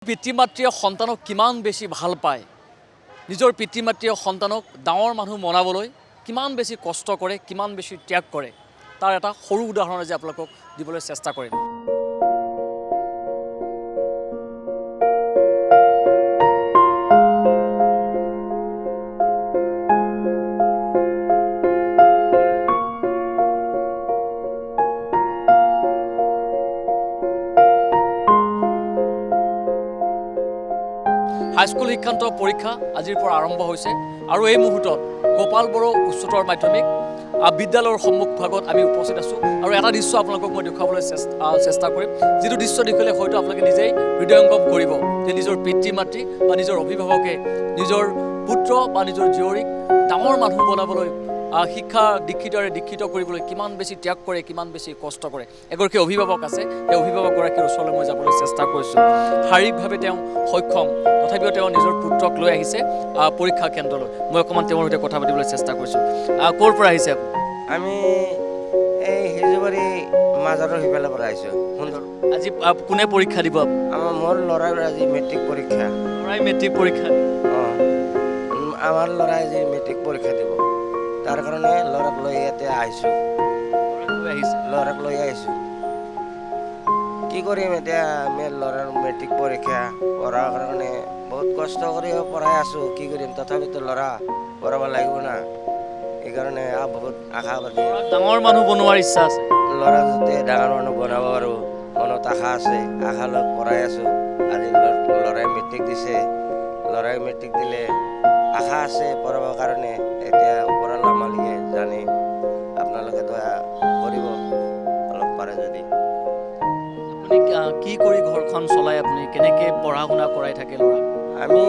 পিতৃ মাতৃয়ে সন্তানক কিমান বেছি ভাল পায়, নিজৰ পিতৃ মাতৃয়ে সন্তানক ডাঙৰ মানুহ বনাবলৈ কিমান বেছি কষ্ট কৰে, কিমান বেছি ত্যাগ কৰে, তাৰ এটা সৰু উদাহৰণ আজি আপোনালোকক দিবলৈ চেষ্টা কৰিম। হাইস্কুল শিক্ষান্ত পৰীক্ষা আজিৰ পৰা আৰম্ভ হৈছে আৰু এই মুহূৰ্তত গোপাল বড়ো উচ্চতৰ মাধ্যমিক বিদ্যালয়ৰ সন্মুখভাগত আমি উপস্থিত আছোঁ আৰু এটা দৃশ্য আপোনালোকক মই দেখুৱাবলৈ চেষ্টা কৰিম, যিটো দৃশ্য দেখিলে হয়তো আপোনালোকে নিজেই হৃদয়ংগম কৰিব যে নিজৰ পিতৃ মাতৃ বা নিজৰ অভিভাৱকে নিজৰ পুত্ৰ বা নিজৰ জীয়ৰীক ডাঙৰ মানুহ বনাবলৈ শিক্ষা দীক্ষিত কৰিবলৈ কিমান বেছি ত্যাগ কৰে, কিমান বেছি কষ্ট কৰে। এগৰাকী অভিভাৱক আছে, এই অভিভাৱকগৰাকীৰ ওচৰলৈ মই যাবলৈ চেষ্টা কৰিছোঁ। শাৰীৰিকভাৱে তেওঁ সক্ষম, তথাপিও তেওঁ নিজৰ পুত্ৰক লৈ আহিছে পৰীক্ষা কেন্দ্ৰলৈ। মই অকণমান তেওঁৰ সৈতে কথা পাতিবলৈ চেষ্টা কৰিছোঁ। ক'ৰ পৰা আহিছে আপুনি? আমি এই হিজুবাৰী মাজাৰৰ সিফালৰ পৰা আহিছোঁ। সুন্দৰ। আজি কোনে পৰীক্ষা দিব? মোৰ ল'ৰাৰ আজি মেট্ৰিক পৰীক্ষা। ল'ৰাই মেট্ৰিক পৰীক্ষা? আমাৰ ল'ৰাই আজি মেট্ৰিক পৰীক্ষা দিব, তাৰ কাৰণে ল'ৰাক লৈ ইয়াতে আহিছোঁ। ল'ৰাক লৈ আহিছোঁ। কি কৰিম এতিয়া, আমি ল'ৰাৰ মেট্ৰিক পৰীক্ষা পঢ়াৰ কাৰণে বহুত কষ্ট কৰি পঢ়াই আছোঁ। কি কৰিম, তথাপিতো ল'ৰা পঢ়াব লাগিব না, সেইকাৰণে বহুত আশাবাদী। ডাঙৰ মানুহ বনোৱাৰ ইচ্ছা আছে? ল'ৰা যাতে ডাঙৰ মানুহ বনাব পাৰোঁ মনত আশা আছে, আশা লৈ পঢ়াই আছোঁ। আজি ল'ৰাই মেট্ৰিক দিছে, ল'ৰাই মেট্ৰিক দিলে আশা আছে পঢ়াবৰ কাৰণে। এতিয়া ওপৰৱালা মালিকে জানে, আপোনালোকে দয়া কৰিব অলপ পাৰে যদি। আপুনি কি কৰি ঘৰখন চলাই, আপুনি কেনেকৈ পঢ়া শুনা কৰাই থাকে ল'ৰাক? আমি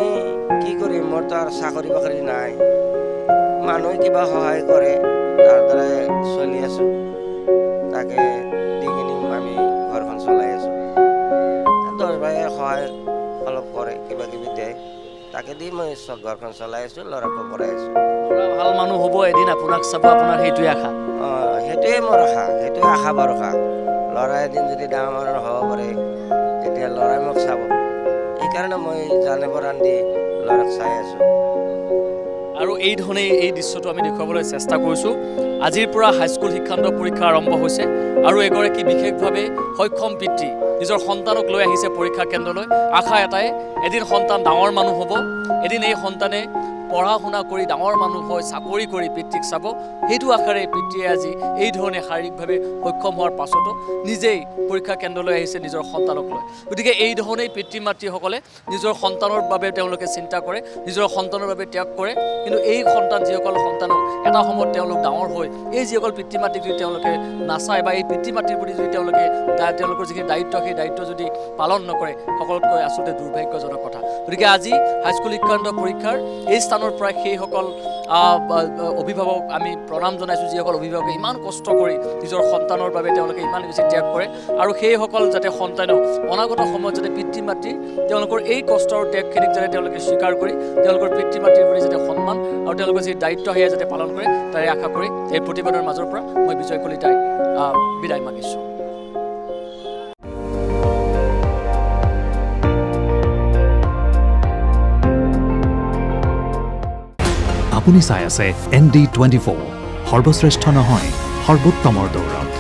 কি কৰিম, মোৰতো আৰু চাকৰি বাকৰি নাই, মানুহে কিবা সহায় কৰে, তাৰ দ্বাৰাই চলি আছোঁ। তাকে দি কিনি আমি ঘৰখন চলাই আছোঁ। 10 ভাইয়ে সহায় অলপ কৰে, কিবা কিবি দিয়ে, তাকে দি মই ঘৰখন চলাই আছোঁ, ল'ৰাকো পঢ়াই আছোঁ। ল'ৰা ভাল মানুহ হ'ব, এদিন আপোনাক চাব, আপোনাৰ সেইটোৱে আশা? সেইটোৱে মোৰ আশা, সেইটোৱে আশা ভৰসা। ল'ৰা এদিন যদি ডাঙৰ মানুহ হ'ব পাৰে, তেতিয়া ল'ৰাই মোক চাব। সেইকাৰণে মই জানিব ৰান্ধি ল'ৰাক চাই আছোঁ। আৰু এই ধৰণে এই দৃশ্যটো আমি দেখুৱাবলৈ চেষ্টা কৰিছোঁ। আজিৰ পৰা হাইস্কুল শিক্ষান্ত পৰীক্ষা আৰম্ভ হৈছে আৰু এগৰাকী বিশেষভাৱে সক্ষম পিতৃ নিজৰ সন্তানক লৈ আহিছে পৰীক্ষা কেন্দ্ৰলৈ। আশা এটাই, এদিন সন্তান ডাঙৰ মানুহ হ'ব, এদিন এই সন্তানে পঢ়া শুনা কৰি ডাঙৰ মানুহ হৈ চাকৰি কৰি পিতৃক চাব। সেইটো আশাৰে পিতৃয়ে আজি এই ধৰণে শাৰীৰিকভাৱে সক্ষম হোৱাৰ পাছতো নিজেই পৰীক্ষা কেন্দ্ৰলৈ আহিছে নিজৰ সন্তানক লৈ। গতিকে এই ধৰণেই পিতৃ মাতৃসকলে নিজৰ সন্তানৰ বাবে তেওঁলোকে চিন্তা কৰে, নিজৰ সন্তানৰ বাবে ত্যাগ কৰে। কিন্তু এই যিসকল সন্তানক এটা সময়ত তেওঁলোক ডাঙৰ হৈ এই যিসকল পিতৃ মাতৃক যদি তেওঁলোকে নাচায় বা এই পিতৃ মাতৃৰ প্ৰতি যদি তেওঁলোকৰ যিখিনি দায়িত্ব, সেই দায়িত্ব যদি পালন নকৰে, সকলোতকৈ আচলতে দুৰ্ভাগ্যজনক কথা। গতিকে আজি হাইস্কুল শিক্ষান্ত পৰীক্ষাৰ এই স্থানৰ পৰা সেইসকল অভিভাৱক আমি প্ৰণাম জনাইছোঁ, যিসকল অভিভাৱকে ইমান কষ্ট কৰি নিজৰ সন্তানৰ বাবে তেওঁলোকে ইমান বেছি ত্যাগ কৰে। আৰু সেইসকল যাতে সন্তানেও অনাগত সময়ত যাতে পিতৃ মাতৃ তেওঁলোকৰ এই কষ্ট আৰু ত্যাগখিনিক যাতে তেওঁলোকে স্বীকাৰ কৰি তেওঁলোকৰ পিতৃ মাতৃৰ প্ৰতি যাতে সন্মান আৰু তেওঁলোকৰ যি দায়িত্ব সেয়া যাতে পালন কৰে, তাৰে আশা কৰি এই প্ৰতিবেদনৰ মাজৰ পৰা মই বিজয় কলিতাই বিদায় মাগিছোঁ। আপুনি চাই আছে ND24, সৰ্বশ্ৰেষ্ঠ নহয়, সৰ্বোত্তমৰ দৌৰত।